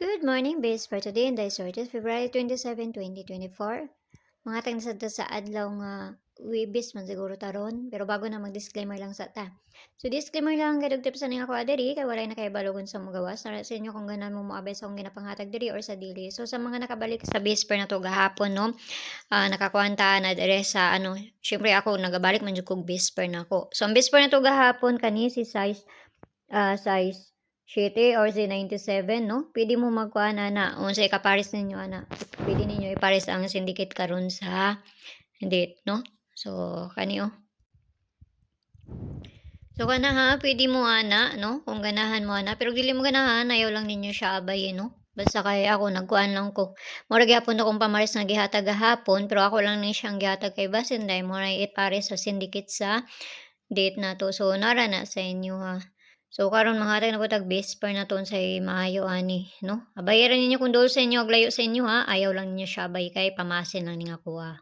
Good morning, base for today and sorted February 27, 2024. Mga tang sa adlaw nga Webis man siguro taron, pero bago na mag-disclaimer lang sa ta. So disclaimer lang gadug tips sa ako adiri kay walay na kay balogon sa mugawas na sa inyo kung ganan mo moabay sa akong ginapanghatag diri or sa dili. So sa mga nakabalik sa base per na to gahapon no, nakakuanta na dire sa syempre ako nagabalik man jud kog base per nako. So ang base per na to gahapon kani si size 7 or si 97 no, pwede mo magkuan ana unsay kapares ninyo ana, pwede ninyo ipares ang syndicate karon sa date no. So kani so kana ha pwede mo ana no kung ganahan mo ana, pero dili mo ganahan ayaw lang ninyo siya abayin no. Basta kay ako nagkuan lang ko. Mura gyapon akong pamares nga gihatag gahapon, pero ako lang ni siyang gihatag kay Basinday mo na ipares sa syndicate sa date na to. So nara na sa inyo ha. So karon manghatag na ko tag base per na ton say maayo ani no. Abayaran ninyo kung dol sa inyo ag layo sa inyo ha. Ayaw lang ninyo siya abay kay pamasin lang ning ako ha.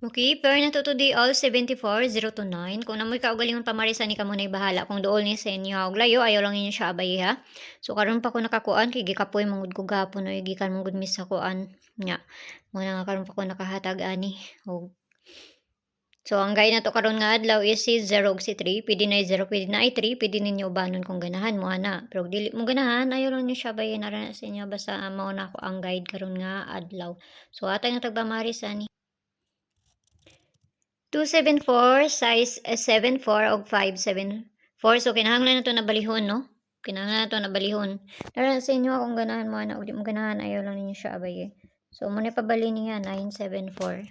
Okay, per na to di all 74,029. Kung namoy kaugalingon pamarisan ni kamo nay bahala kung dool ni sa inyo ha. Og layo ayaw lang ninyo siya abay ha. So karon pa ko nakakuan kay gikapoy mangud ko gapon oy gikan mong gud mis sa kuan nya. Mo na nga karon pa ko nakahatag ani. Og so, ang gaya na to karon nga adlaw is si 0 ug si 3. Pwede na 0, pwede na ay 3. Pwede ninyo ubanon kung ganahan mo ana. Pero dili mo ganahan, ayaw lang niyo siya bayan na sa inyo. Basta mao na ako ang guide karon nga adlaw. So, atay nga tagbamaris ani. 274, size 74 og 574. So, kinahanglan na to na balihon, no? Kinahanglan na to na balihon. Nara sa inyo kung ganahan mo ana. Ug di mo ganahan, ayaw lang ninyo siya abay. So, muna pabali niya 974.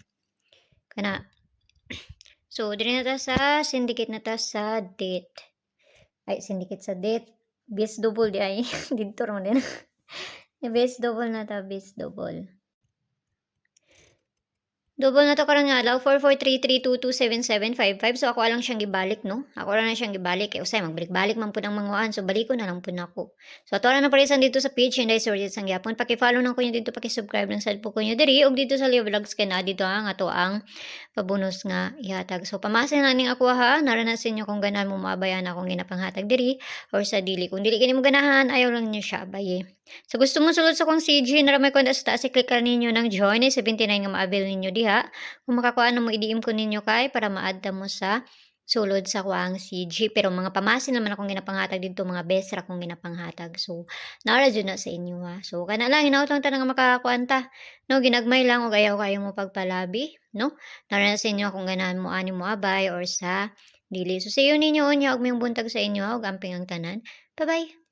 Kana. So, diri na ta sa syndicate na ta sa date. Ay, syndicate sa date. Base double di ay. Dito ron din. Base double na ta, base double. Double na to karon nga adlaw 4433227755. So ako lang siyang gibalik no. Ako lang na siyang gibalik kay usay magbalik-balik man pud ang manguan. So baliko na lang pud nako. So ato na parisan dito sa page Inday Sorted sang gyapon. Paki-follow nang kunyo dito, paki-subscribe lang sa po kunyo diri og dito sa Leo Vlogs kay na dito ang ato ang pabonus nga ihatag. So pamasin na ning ako ha. Naranasin niyo kung ganan mo maabayan akong ginapanghatag diri or sa dili. Kung dili kini mo ganahan, ayaw lang niyo siya abaye. So gusto mo sulod sa kong CG na may konda sa taas, i-click ninyo ng join ay 79 nga ma-avail ninyo diha. Kung makakuha na mo i-DM ko ninyo kay para ma-add mo sa sulod sa kuang CG. Pero mga pamasin naman akong ginapanghatag dito, mga best ra akong ginapanghatag. So naara jud na sa inyo ha. So kana lang hinaut-ang tanang makakuanta. No, ginagmay lang og ayaw kayo mo pagpalabi, no? Naara na sa inyo kung ganahan mo ani mo abay or sa dili. So sayo ninyo unya og may buntag sa inyo og amping ang tanan. Bye-bye.